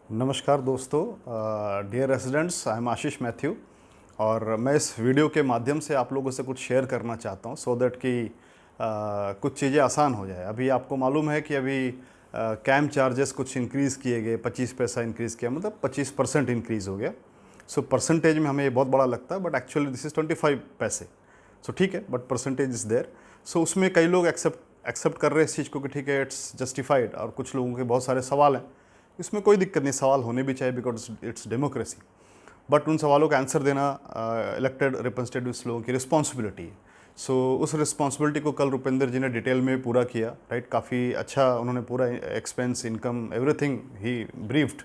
नमस्कार दोस्तों, dear residents, I am Ashish Mathew. और मैं इस वीडियो के माध्यम से आप लोगों से कुछ शेयर करना चाहता हूं सो दैट कि कुछ चीज़ें आसान हो जाए। अभी आपको मालूम है कि अभी कैम चार्जेस कुछ इंक्रीज़ किए गए, 25 पैसा इंक्रीज़ किया, मतलब 25% इंक्रीज़ हो गया। सो परसेंटेज में हमें ये बहुत बड़ा लगता है, बट एक्चुअली दिस इज़ 25 पैसे। सो ठीक है, बट परसेंटेज इज़ देयर। सो उसमें कई लोग एक्सेप्ट कर रहे हैं इस चीज़ को कि ठीक है, इट्स जस्टिफाइड, और कुछ लोगों के बहुत सारे सवाल हैं। इसमें कोई दिक्कत नहीं, सवाल होने भी चाहिए, बिकॉज इट्स डेमोक्रेसी। बट उन सवालों का आंसर देना इलेक्टेड रिप्रेजेंटेटिव्स लोगों की रिस्पॉन्सिबिलिटी है। सो उस रिस्पॉन्सिबिलिटी को कल रुपेंद्र जी ने डिटेल में पूरा किया, राइट। काफ़ी अच्छा उन्होंने पूरा expense, income, everything he briefed.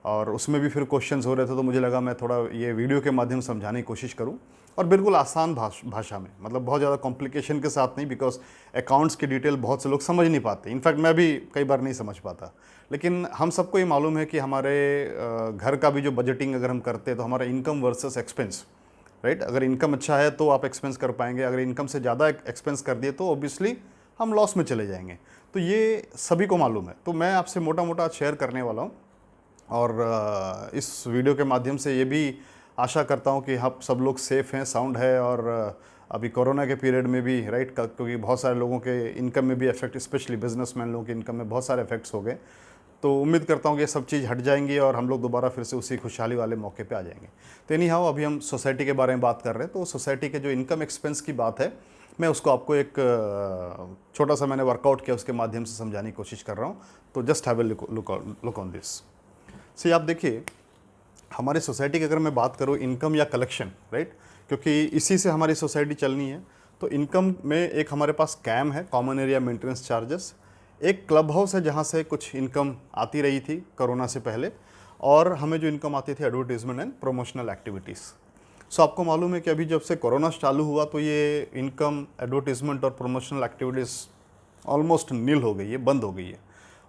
और उसमें भी फिर क्वेश्चंस हो रहे थे, तो मुझे लगा मैं थोड़ा ये वीडियो के माध्यम से समझाने की कोशिश करूं, और बिल्कुल आसान भाषा में, मतलब बहुत ज़्यादा कॉम्प्लिकेशन के साथ नहीं, बिकॉज अकाउंट्स की डिटेल बहुत से लोग समझ नहीं पाते। इनफैक्ट मैं भी कई बार नहीं समझ पाता। लेकिन हम सबको ये मालूम है कि हमारे घर का भी जो बजटिंग अगर हम करते हैं तो हमारा इनकम वर्सेस एक्सपेंस, राइट। अगर इनकम अच्छा है तो आप एक्सपेंस कर पाएंगे, अगर इनकम से ज़्यादा एक्सपेंस कर दिए तो ऑब्वियसली हम लॉस में चले जाएंगे। तो ये सभी को मालूम है। तो मैं आपसे मोटा मोटा शेयर करने वाला हूँ, और इस वीडियो के माध्यम से ये भी आशा करता हूँ कि आप सब लोग सेफ़ हैं, साउंड है। और अभी कोरोना के पीरियड में भी, राइट, क्योंकि बहुत सारे लोगों के इनकम में भी इफेक्ट, स्पेशली बिजनेसमैन लोगों की इनकम में बहुत सारे इफेक्ट्स हो गए। तो उम्मीद करता हूँ कि ये सब चीज़ हट जाएंगी और हम लोग दोबारा फिर से उसी खुशहाली वाले मौके पे आ जाएंगे। तो एनी हाउ, अभी हम सोसाइटी के बारे में बात कर रहे हैं। तो सोसाइटी के जो इनकम एक्सपेंस की बात है, मैं उसको आपको एक छोटा सा मैंने वर्कआउट किया, उसके माध्यम से समझाने की कोशिश कर रहा हूँ। तो just have a look on this. See, आप देखिए, हमारी सोसाइटी की अगर मैं बात करूँ इनकम या कलेक्शन, राइट, क्योंकि इसी से हमारी सोसाइटी चलनी है। तो इनकम में एक हमारे पास कैम है, कॉमन एरिया मेंटेनेंस चार्जेस। एक क्लब हाउस है जहाँ से कुछ इनकम आती रही थी कोरोना से पहले, और हमें जो इनकम आती थी एडवर्टीजमेंट एंड प्रोमोशनल एक्टिविटीज़। सो आपको मालूम है कि अभी जब से कोरोना चालू हुआ तो ये इनकम, एडवर्टीजमेंट और प्रोमोशनल एक्टिविटीज़ ऑलमोस्ट नील हो गई है, बंद हो गई है।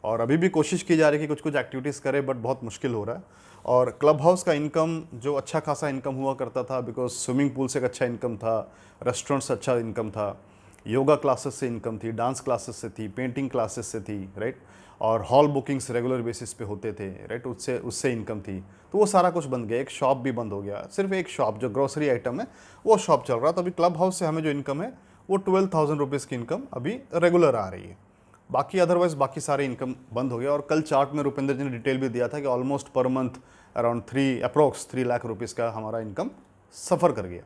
और अभी भी कोशिश की जा रही है कि कुछ कुछ एक्टिविटीज़ करें, बट बहुत मुश्किल हो रहा है। और क्लब हाउस का इनकम जो अच्छा खासा इनकम हुआ करता था, बिकॉज स्विमिंग पूल से एक अच्छा इनकम था, रेस्टोरेंट से अच्छा इनकम था, योगा क्लासेस से इनकम थी, डांस क्लासेस से थी, पेंटिंग क्लासेस से थी, राइट। और हॉल बुकिंग्स रेगुलर बेसिस पे होते थे, राइट, उससे उससे इनकम थी। तो वो सारा कुछ बंद गया। एक शॉप भी बंद हो गया, सिर्फ एक शॉप जो ग्रोसरी आइटम है वो शॉप चल रहा था। अभी क्लब हाउस से हमें जो इनकम है वो 12,000 रुपीज़ की इनकम अभी रेगुलर आ रही है। बाकी अदरवाइज बाकी सारे इनकम बंद हो गया। और कल चार्ट में रुपेंद्र जी ने डिटेल भी दिया था कि almost per month around 3 lakh rupees का हमारा इनकम सफ़र कर गया।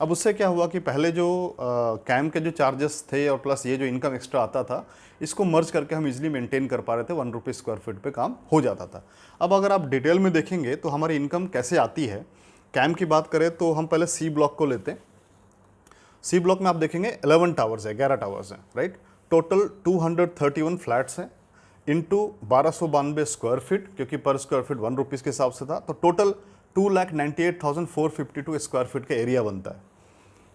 अब उससे क्या हुआ कि पहले जो कैम के जो चार्जेस थे और प्लस ये जो इनकम एक्स्ट्रा आता था, इसको मर्ज करके हम इजीली मेंटेन कर पा रहे थे, 1 रुपये स्क्वायर फीट पे काम हो जाता था। अब अगर आप डिटेल में देखेंगे तो हमारी इनकम कैसे आती है, कैम की बात करें तो हम पहले सी ब्लॉक को लेते हैं। सी ब्लॉक में आप देखेंगे 11 टावर्स है, 11 टावर्स हैं, राइट। टोटल 231 फ्लैट्स हैं, इंटू 1292 स्क्वायर फीट, क्योंकि पर स्क्वायर फीट 1 रुपीज़ के हिसाब से था, तो टोटल 2,98,452 स्क्वायर फीट का एरिया बनता है।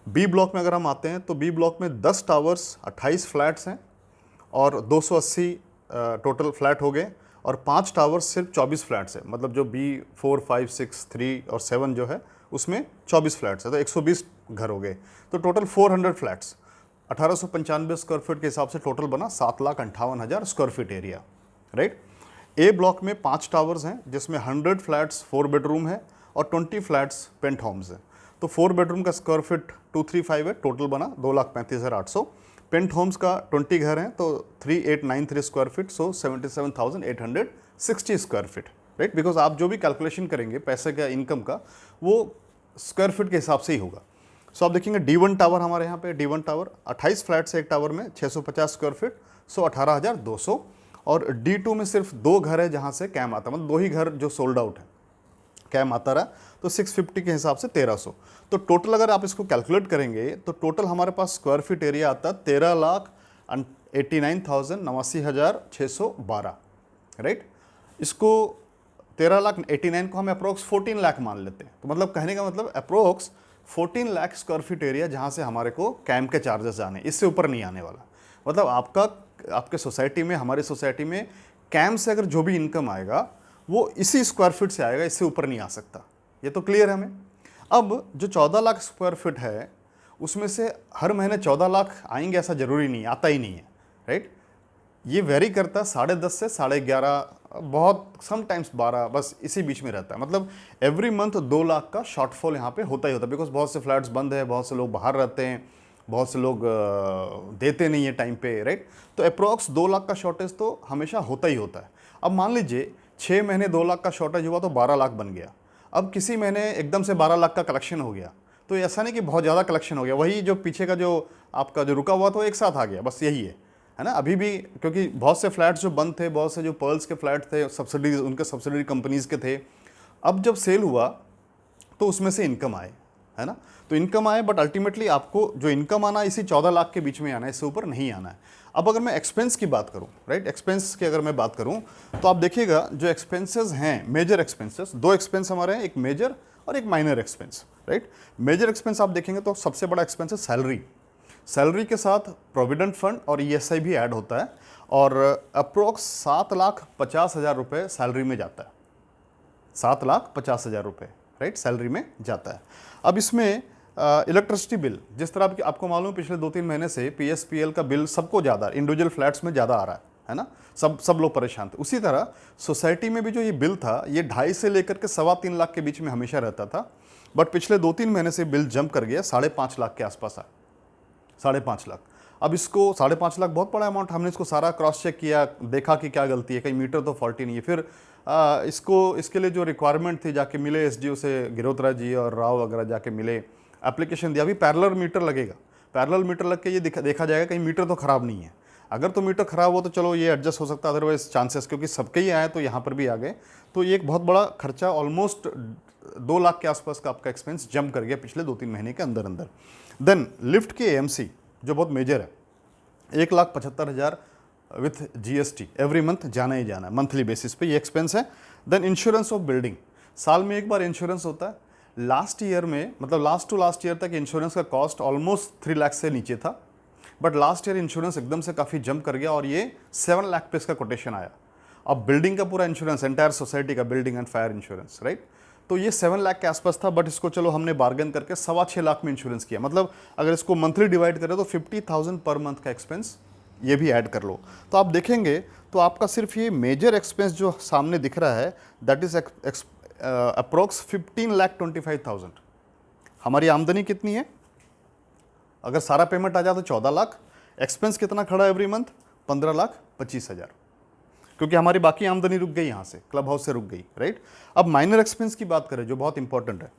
बी ब्लॉक में अगर हम आते हैं तो बी ब्लॉक में 10 टावर्स, 28 फ्लैट्स हैं, और 280 टोटल फ्लैट हो गए, और 5 टावर्स सिर्फ 24 फ्लैट्स हैं। मतलब जो B4, 5, 6, 3 और 7 जो है उसमें 24 फ्लैट्स है, तो 120 घर हो गए। तो टोटल 400 फ्लैट्स, 1895 स्क्वायर फीट के हिसाब से टोटल बना 7,58,000 स्क्वायर फीट एरिया, राइट। ए ब्लॉक में 5 टावर्स हैं जिसमें 100 फ्लैट्स 4 बेडरूम है और 20 फ्लैट्स पेंट होम्स हैं। तो 4 बेडरूम का स्क्वायर फीट 235 है, टोटल बना 2,35,800। पेंट होम्स का 20 घर हैं तो 3,893 square feet, so 77,860 square feet, right. Because आप जो भी कैलकुलेशन करेंगे पैसे का, इनकम का, वो स्क्वायर फीट के हिसाब से ही होगा। सो आप देखेंगे D1 टावर हमारे यहाँ पे, D1 टावर 28 फ्लैट्स है एक टावर में, 650 स्क्वायर फीट, सो 18,200। और D2 में सिर्फ 2 घर है जहाँ से कैम आता, मतलब 2 ही घर जो सोल्ड आउट है, कैम आता रहा, तो 650 के हिसाब से 1,300। तो टोटल अगर आप इसको कैलकुलेट करेंगे तो टोटल हमारे पास स्क्वायर फीट एरिया आता है 13,89,89,612, राइट। इसको 13,89,000 को हम अप्रोक्स 14 लाख मान लेते हैं। तो मतलब कहने का मतलब approx 14 lakh square feet area जहाँ से हमारे को कैम के चार्जेस आने, इससे ऊपर नहीं आने वाला। मतलब आपके सोसाइटी में, हमारी सोसाइटी में कैम से अगर जो भी इनकम आएगा वो इसी स्क्वायर फीट से आएगा, इससे ऊपर नहीं आ सकता। ये तो क्लियर है हमें। अब जो 14 लाख स्क्वायर फीट है उसमें से हर महीने 14 लाख आएंगे ऐसा ज़रूरी नहीं, आता ही नहीं है, राइट। ये वेरी करता है 10.5 से 11.5 बहुत समटाइम्स 12, बस इसी बीच में रहता है। मतलब एवरी मंथ 2 लाख का शॉर्टफॉल यहाँ पे होता ही होता है, बिकॉज बहुत से फ्लैट्स बंद है, बहुत से लोग बाहर रहते हैं, बहुत से लोग देते नहीं है टाइम पे, राइट। तो अप्रॉक्स 2 लाख का शॉर्टेज तो हमेशा होता ही होता है। अब मान लीजिए 6 महीने 2 लाख का शॉर्टेज हुआ तो 12 लाख बन गया। अब किसी महीने एकदम से 12 लाख का कलेक्शन हो गया, तो ऐसा नहीं कि बहुत ज़्यादा कलेक्शन हो गया, वही जो पीछे का जो आपका जो रुका हुआ था वो एक साथ आ गया, बस यही है ना। अभी भी क्योंकि बहुत से फ्लैट्स जो बंद थे, बहुत से जो पर्ल्स के फ्लैट थे सब्सिडी उनके सब्सिडरी कंपनीज के थे, अब जब सेल हुआ तो उसमें से इनकम आए, है ना। तो इनकम आए, बट अल्टीमेटली आपको जो इनकम आना इसी 14 लाख के बीच में आना है, इससे ऊपर नहीं आना है। अब अगर मैं एक्सपेंस की बात करूं, राइट, एक्सपेंस की अगर मैं बात करूं तो आप देखिएगा जो एक्सपेंसेस हैं, मेजर एक्सपेंसेस, 2 एक्सपेंस हमारे हैं, एक मेजर और एक minor expense, right. Major expense आप देखेंगे तो सबसे बड़ा एक्सपेंस है सैलरी। सैलरी के साथ प्रोविडेंट फंड और ईएसआई भी ऐड होता है, और अप्रोक्स 7,50,000 रुपये सैलरी में जाता है, 7,50,000 रुपये, राइट, सैलरी में जाता है। अब इसमें इलेक्ट्रिसिटी बिल, जिस तरह आपको मालूम पिछले 2-3 महीने से पीएसपीएल का बिल सबको ज़्यादा, इंडिविजुअल फ्लैट्स में ज़्यादा आ रहा है ना, सब लोग परेशान थे। उसी तरह सोसाइटी में भी जो ये बिल था, ये 2.5 से लेकर के 3.25 लाख के बीच में हमेशा रहता था, बट पिछले 2-3 महीने से बिल जंप कर गया, 5.5 लाख के आसपास आया, 5.5 लाख। अब इसको 5.5 लाख बहुत बड़ा अमाउंट, हमने इसको सारा क्रॉस चेक किया, देखा कि क्या गलती है, कहीं मीटर तो फॉल्टी नहीं है। फिर इसके लिए जो रिक्वायरमेंट थी, जाके मिले एसडीओ से, गिरोत्रा जी और राव वगैरह जाके मिले, एप्लीकेशन दिया। अभी पैरेलल मीटर लगेगा, पैरेलल मीटर लग के ये देखा जाएगा कहीं मीटर तो ख़राब नहीं है। अगर तो मीटर ख़राब हो तो चलो ये एडजस्ट हो सकता है, अदरवाइज चांसेस, क्योंकि सबके ही आए तो यहाँ पर भी आ गए, तो ये एक बहुत बड़ा खर्चा, ऑलमोस्ट 2 लाख के आसपास का आपका एक्सपेंस जंप कर गया पिछले 2-3 महीने के अंदर अंदर। देन लिफ्ट की एएमसी जो बहुत मेजर है, 1,75,000 विथ जीएसटी एवरी मंथ जाना ही जाना है, मंथली बेसिस पे ये एक्सपेंस है। देन इंश्योरेंस ऑफ बिल्डिंग, साल में एक बार इंश्योरेंस होता है। लास्ट ईयर में, मतलब लास्ट टू लास्ट ईयर तक इंश्योरेंस का कॉस्ट ऑलमोस्ट 3 लाख से नीचे था, बट लास्ट ईयर इंश्योरेंस एकदम से काफ़ी जंप कर गया और ये 7 लाख पे इसका कोटेशन आया। अब बिल्डिंग का पूरा इंश्योरेंस, एंटायर सोसाइटी का building and fire insurance, right, तो ये 7 लाख के आसपास था, बट इसको चलो हमने बार्गेन करके 6.25 लाख में इंश्योरेंस किया। मतलब अगर इसको मंथली डिवाइड करें तो 50,000 पर मंथ का एक्सपेंस ये भी ऐड कर लो, तो आप देखेंगे तो आपका सिर्फ ये मेजर एक्सपेंस जो सामने दिख रहा है, दैट इज अप्रोक्स 15,25,000। हमारी आमदनी कितनी है, अगर सारा पेमेंट आ जाए तो 14 लाख, एक्सपेंस कितना खड़ा है एवरी मंथ, 15,25,000, क्योंकि हमारी बाकी आमदनी रुक गई, यहाँ से क्लब हाउस से रुक गई, राइट। अब माइनर एक्सपेंस की बात करें जो बहुत इंपॉर्टेंट है,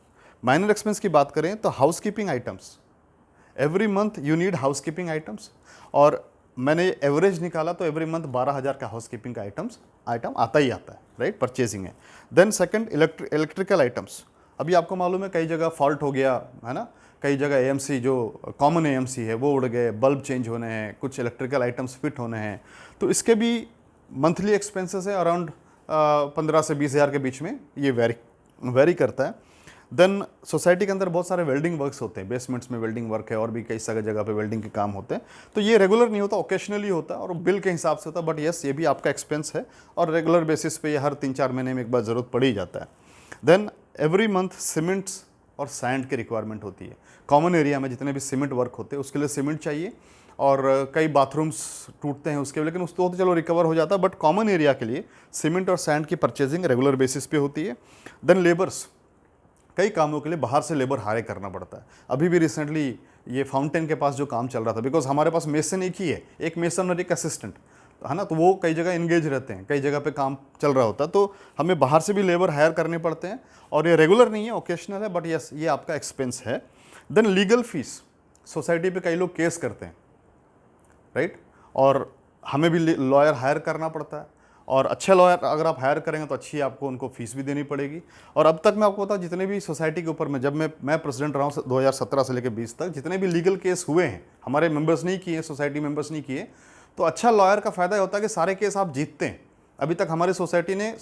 माइनर एक्सपेंस की बात करें तो housekeeping items, every month you need housekeeping items, और मैंने एवरेज निकाला तो एवरी मंथ 12,000 का हाउसकीपिंग का आइटम आता ही आता है, राइट, परचेजिंग है। देन सेकंड इलेक्ट्रिकल आइटम्स, अभी आपको मालूम है कई जगह फॉल्ट हो गया है ना, कई जगह एएमसी जो कॉमन एएमसी है वो उड़ गए, बल्ब चेंज होने हैं, कुछ इलेक्ट्रिकल आइटम्स फिट होने हैं, तो इसके भी मंथली एक्सपेंसेस है अराउंड 15 से 20,000 के बीच में, ये वेरी करता है। देन सोसाइटी के अंदर बहुत सारे वेल्डिंग वर्क्स होते हैं, बेसमेंट्स में वेल्डिंग वर्क है और भी कई सारे जगह पे वेल्डिंग के काम होते हैं, तो ये रेगुलर नहीं होता, ओकेशनली होता है और बिल के हिसाब से होता है, बट यस ये भी आपका एक्सपेंस है और रेगुलर बेसिस पे ये हर 3-4 महीने में एक बार ज़रूरत पड़ ही जाता है। देन एवरी मंथ सीमेंट्स और सैंड की रिक्वायरमेंट होती है, कॉमन एरिया में जितने भी सीमेंट वर्क होते हैं उसके लिए सीमेंट चाहिए, और कई बाथरूम्स टूटते हैं उसके, लेकिन उसको तो चलो रिकवर हो जाता है, बट कॉमन एरिया के लिए सीमेंट और सैंड की परचेजिंग रेगुलर बेसिस पे होती है। देन लेबर्स, कई कामों के लिए बाहर से लेबर हायर करना पड़ता है। अभी भी रिसेंटली ये फाउंटेन के पास जो काम चल रहा था, बिकॉज हमारे पास मेसन एक ही है, एक मेसन और एक असिस्टेंट, है ना, तो वो कई जगह इंगेज रहते हैं, कई जगह पे काम चल रहा होता है, तो हमें बाहर से भी लेबर हायर करने पड़ते हैं, और ये रेगुलर नहीं है, ओकेशनल है, बट यस ये आपका एक्सपेंस है। देन लीगल फीस, सोसाइटी पे कई लोग केस करते हैं, राइट, और हमें भी लॉयर हायर करना पड़ता है, और अच्छे लॉयर अगर आप हायर करेंगे तो अच्छी आपको उनको फीस भी देनी पड़ेगी। और अब तक मैं आपको बताऊँ जितने भी सोसाइटी के ऊपर में, जब मैं प्रेसिडेंट रहा हूँ 2017 से लेकर 20 तक, जितने भी लीगल केस हुए हैं, हमारे मेंबर्स नहीं किए, सोसाइटी मेंबर्स नहीं किए, तो अच्छा लॉयर का फ़ायदा होता है कि सारे केस आप जीतते हैं। अभी तक हमारी सोसाइटी ने,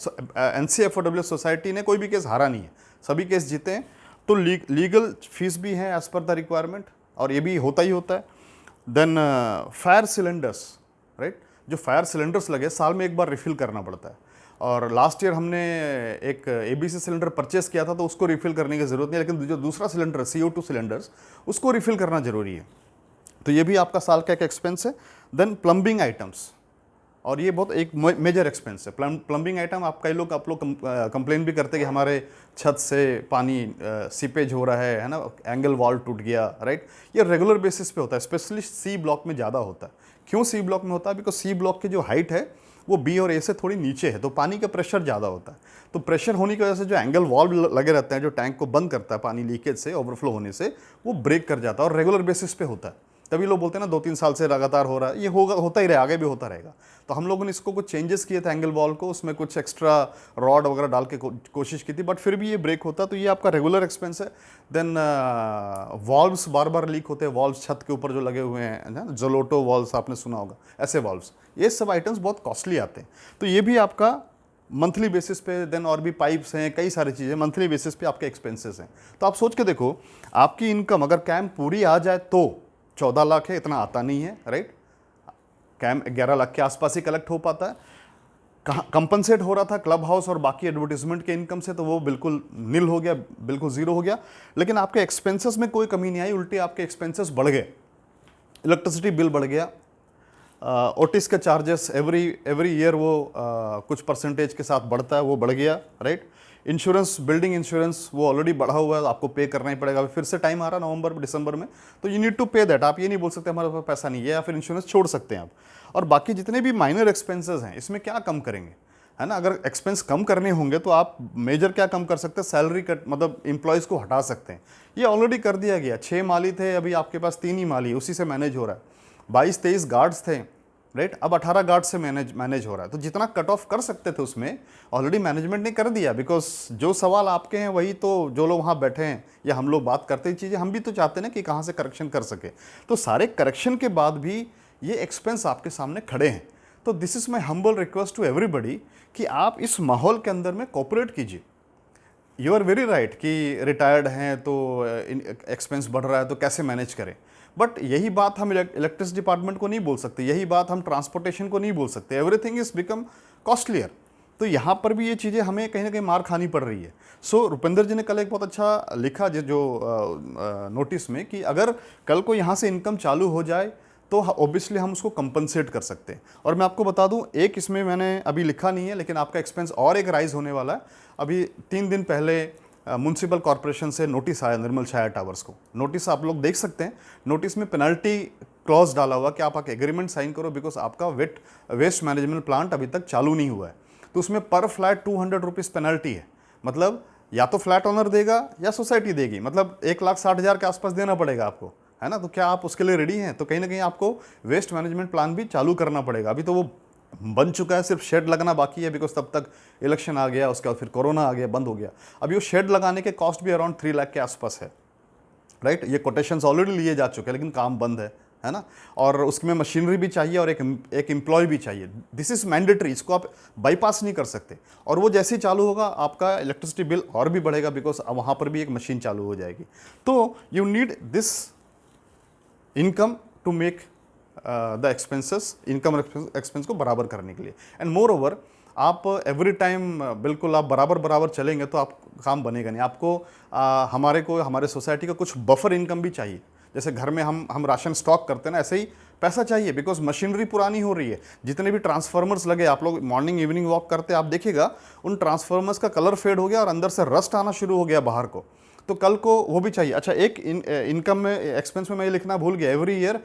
NCFOW सोसाइटी ने कोई भी केस हारा नहीं है, सभी केस जीते हैं, तो लीगल फीस भी है एज़ पर द रिक्वायरमेंट, और ये भी होता ही होता है। देन फायर सिलेंडर्स, राइट, जो फायर सिलेंडर्स लगे साल में एक बार रिफ़िल करना पड़ता है, और लास्ट ईयर हमने एक ABC सिलेंडर परचेस किया था तो उसको रिफ़िल करने की ज़रूरत नहीं है, लेकिन जो दूसरा सिलेंडर CO2 सिलेंडर्स उसको रिफ़िल करना ज़रूरी है, तो ये भी आपका साल का एक एक्सपेंस है। देन प्लम्बिंग आइटम्स, और ये बहुत एक मेजर एक्सपेंस है। प्लम्बिंग आइटम आप लोग कंप्लेन भी करते हैं कि हमारे छत से पानी सीपेज हो रहा है ना, एंगल वॉल टूट गया, राइट। ये रेगुलर बेसिस पे होता है, स्पेशली सी ब्लॉक में ज़्यादा होता है। क्यों सी ब्लॉक में होता है? बिकॉज सी ब्लॉक की जो हाइट है वो बी और ए से थोड़ी नीचे है, तो पानी का प्रेशर ज़्यादा होता है। तो प्रेशर होने की वजह से जो एंगल वॉल्व लगे रहते हैं, जो टैंक को बंद करता है पानी लीकेज से, ओवरफ्लो होने से, वो ब्रेक कर जाता है और रेगुलर बेसिस पे होता है। तभी लोग बोलते हैं ना 2-3 साल से लगातार हो रहा है, ये होता ही रहेगा, आगे भी होता रहेगा। तो हम लोगों ने इसको कुछ चेंजेस किए थे एंगल वॉल को, उसमें कुछ एक्स्ट्रा रॉड वगैरह डाल के कोशिश की थी, बट फिर भी ये ब्रेक होता है। तो ये आपका रेगुलर एक्सपेंस है। देन वॉल्व्स बार बार लीक होते हैं, वॉल्व्स छत के ऊपर जो लगे हुए हैं ना, जोलोटो वॉल्व्स आपने सुना होगा, ऐसे वॉल्व्स, ये सब आइटम्स बहुत कॉस्टली आते हैं। तो ये भी आपका मंथली बेसिस पे, देन और भी पाइप्स हैं, कई सारी चीज़ें मंथली बेसिस पे आपके एक्सपेंसेस हैं। तो आप सोच के देखो, आपकी इनकम अगर कैम पूरी आ जाए तो 14 लाख है, इतना आता नहीं है, राइट। कैम 11 लाख के आसपास ही कलेक्ट हो पाता है। कंपनसेट हो रहा था क्लब हाउस और बाकी एडवर्टीजमेंट के इनकम से, तो वो बिल्कुल नील हो गया, बिल्कुल जीरो हो गया। लेकिन आपके एक्सपेंसेस में कोई कमी नहीं आई, उल्टे आपके एक्सपेंसेस बढ़ गए। इलेक्ट्रिसिटी बिल बढ़ गया, ओटिस के चार्जेस एवरी ईयर वो कुछ परसेंटेज के साथ बढ़ता है, वो बढ़ गया, राइट। इंश्योरेंस, बिल्डिंग इंश्योरेंस वो ऑलरेडी बढ़ा हुआ है, आपको पे करना ही पड़ेगा। फिर से टाइम आ रहा है नवंबर दिसंबर में, तो यू नीड टू पे दैट। आप ये नहीं बोल सकते हमारे पास पैसा नहीं है, या फिर इंश्योरेंस छोड़ सकते हैं आप। और बाकी जितने भी माइनर एक्सपेंसेस हैं, इसमें क्या कम करेंगे, है ना। अगर एक्सपेंस कम करने होंगे तो आप मेजर क्या कम कर सकते हैं, सैलरी कट, मतलब एम्प्लॉयज़ को हटा सकते हैं। ये ऑलरेडी कर दिया गया। 6 माली थे, अभी आपके पास 3 ही माली, उसी से मैनेज हो रहा है। 22-23 गार्ड्स थे, राइट, अब 18 गार्ड से मैनेज हो रहा है। तो जितना कट ऑफ कर सकते थे उसमें ऑलरेडी मैनेजमेंट ने कर दिया। बिकॉज जो सवाल आपके हैं वही तो जो लोग वहाँ बैठे हैं या हम लोग बात करते हैं चीज़ें, हम भी तो चाहते हैं ना कि कहाँ से करेक्शन कर सके। तो सारे करेक्शन के बाद भी ये एक्सपेंस आपके सामने खड़े हैं। तो this is my humble request to everybody कि आप इस माहौल के अंदर में कोऑपरेट कीजिए। यू आर वेरी राइट कि रिटायर्ड हैं तो एक्सपेंस बढ़ रहा है तो कैसे मैनेज करें। बट यही बात हम इलेक्ट्रिसिटी डिपार्टमेंट को नहीं बोल सकते, यही बात हम ट्रांसपोर्टेशन को नहीं बोल सकते। Everything is become costlier. तो यहाँ पर भी ये चीज़ें हमें कहीं ना कहीं मार खानी पड़ रही है। सो रुपेंद्र जी ने कल एक बहुत अच्छा लिखा जो नोटिस में, कि अगर कल को यहाँ से इनकम चालू हो जाए तो ऑब्वियसली हम उसको कंपनसेट कर सकते हैं। और मैं आपको बता दूं, एक इसमें मैंने अभी लिखा नहीं है, लेकिन आपका एक्सपेंस और एक राइज होने वाला है। अभी 3 दिन पहले म्यूनसिपल कॉरपोरेशन से नोटिस आया निर्मल छाया टावर्स को। नोटिस आप लोग देख सकते हैं, नोटिस में पेनल्टी क्लॉज डाला हुआ कि आप एग्रीमेंट साइन करो, बिकॉज आपका वेस्ट मैनेजमेंट प्लांट अभी तक चालू नहीं हुआ है। तो उसमें पर फ्लैट 200 रुपीज़ पेनल्टी है। मतलब या तो फ्लैट ओनर देगा या सोसाइटी देगी, मतलब 1,60,000 के आसपास देना पड़ेगा आपको, है ना। तो क्या आप उसके लिए रेडी हैं? तो कहीं ना कहीं आपको वेस्ट मैनेजमेंट प्लान भी चालू करना पड़ेगा। अभी तो वो बन चुका है, सिर्फ शेड लगना बाकी है, बिकॉज तब तक इलेक्शन आ गया, उसके बाद फिर कोरोना आ गया, बंद हो गया। अभी वो शेड लगाने के कॉस्ट भी अराउंड 3 लाख के आसपास है, राइट। ये कोटेशंस ऑलरेडी लिए जा चुके हैं, लेकिन काम बंद है ना। और उसमें मशीनरी भी चाहिए और एक एम्प्लॉय भी चाहिए। दिस इज मैंडेटरी, इसको आप बाईपास नहीं कर सकते। और वो जैसे ही चालू होगा आपका इलेक्ट्रिसिटी बिल और भी बढ़ेगा, बिकॉज वहाँ पर भी एक मशीन चालू हो जाएगी। तो you need this income to make the expenses, income expense को बराबर करने के लिए। एंड मोर ओवर, आप एवरी टाइम बिल्कुल आप बराबर चलेंगे तो आप काम बनेगा नहीं। आपको हमारे सोसाइटी का कुछ बफर इनकम भी चाहिए। जैसे घर में हम राशन स्टॉक करते हैं ना, ऐसे ही पैसा चाहिए, बिकॉज मशीनरी पुरानी हो रही है। जितने भी ट्रांसफार्मर्स लगे, आप लोग मॉर्निंग इवनिंग वॉक करते हैं, आप देखिएगा उन ट्रांसफार्मर्स का कलर फेड हो गया और अंदर से रस्ट आना शुरू हो गया बाहर को। तो कल को वो भी चाहिए। अच्छा, एक इनकम में, एक्सपेंस में मैं ये लिखना भूल गया, एवरी ईयर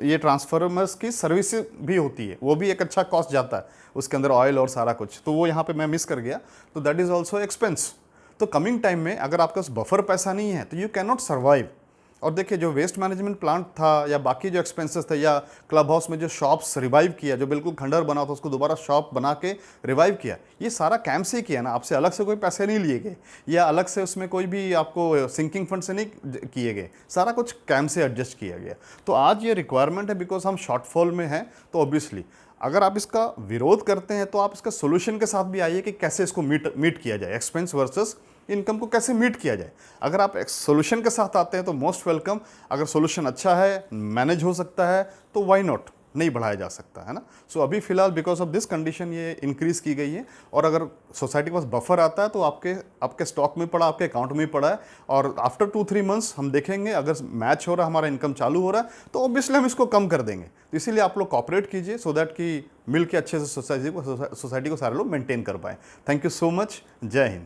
ये ट्रांसफार्मर्स की सर्विस भी होती है, वो भी एक अच्छा कॉस्ट जाता है उसके अंदर, ऑयल और सारा कुछ। तो वो यहाँ पे मैं मिस कर गया, तो दैट इज़ ऑल्सो एक्सपेंस। तो कमिंग टाइम में अगर आपके पास बफर पैसा नहीं है तो यू कैन नॉट सर्वाइव। और देखिए, जो वेस्ट मैनेजमेंट प्लांट था या बाकी जो एक्सपेंसेस थे, या क्लब हाउस में जो शॉप्स रिवाइव किया, जो बिल्कुल खंडर बना था उसको दोबारा शॉप बना के रिवाइव किया, ये सारा कैंप से ही किया ना। आपसे अलग से कोई पैसे नहीं लिए गए, या अलग से उसमें कोई भी आपको सिंकिंग फंड से नहीं किए गए, सारा कुछ कैंप से एडजस्ट किया गया। तो आज ये रिक्वायरमेंट है, बिकॉज हम शॉर्टफॉल में हैं। तो ऑब्वियसली अगर आप इसका विरोध करते हैं तो आप इसका सोल्यूशन के साथ भी आइए कि कैसे इसको मीट किया जाए, एक्सपेंस वर्सेस इनकम को कैसे मीट किया जाए। अगर आप एक सोल्यूशन के साथ आते हैं तो मोस्ट वेलकम। अगर सोल्यूशन अच्छा है, मैनेज हो सकता है, तो व्हाई नॉट। नहीं बढ़ाया जा सकता है ना। सो अभी फ़िलहाल बिकॉज ऑफ दिस कंडीशन ये इंक्रीज़ की गई है, और अगर सोसाइटी के पास बफर आता है तो आपके आपके स्टॉक में पड़ा, आपके अकाउंट में पड़ा है, और आफ्टर 2-3 मंथ्स हम देखेंगे अगर मैच हो रहा है, हमारा इनकम चालू हो रहा है, तो ऑब्वियसली हम इसको कम कर देंगे। तो इसीलिए आप लोग कॉपरेट कीजिए सो दैट कि मिल के अच्छे से सोसाइटी को सारे लोग मेंटेन कर पाएँ। Thank you so much. जय हिंद।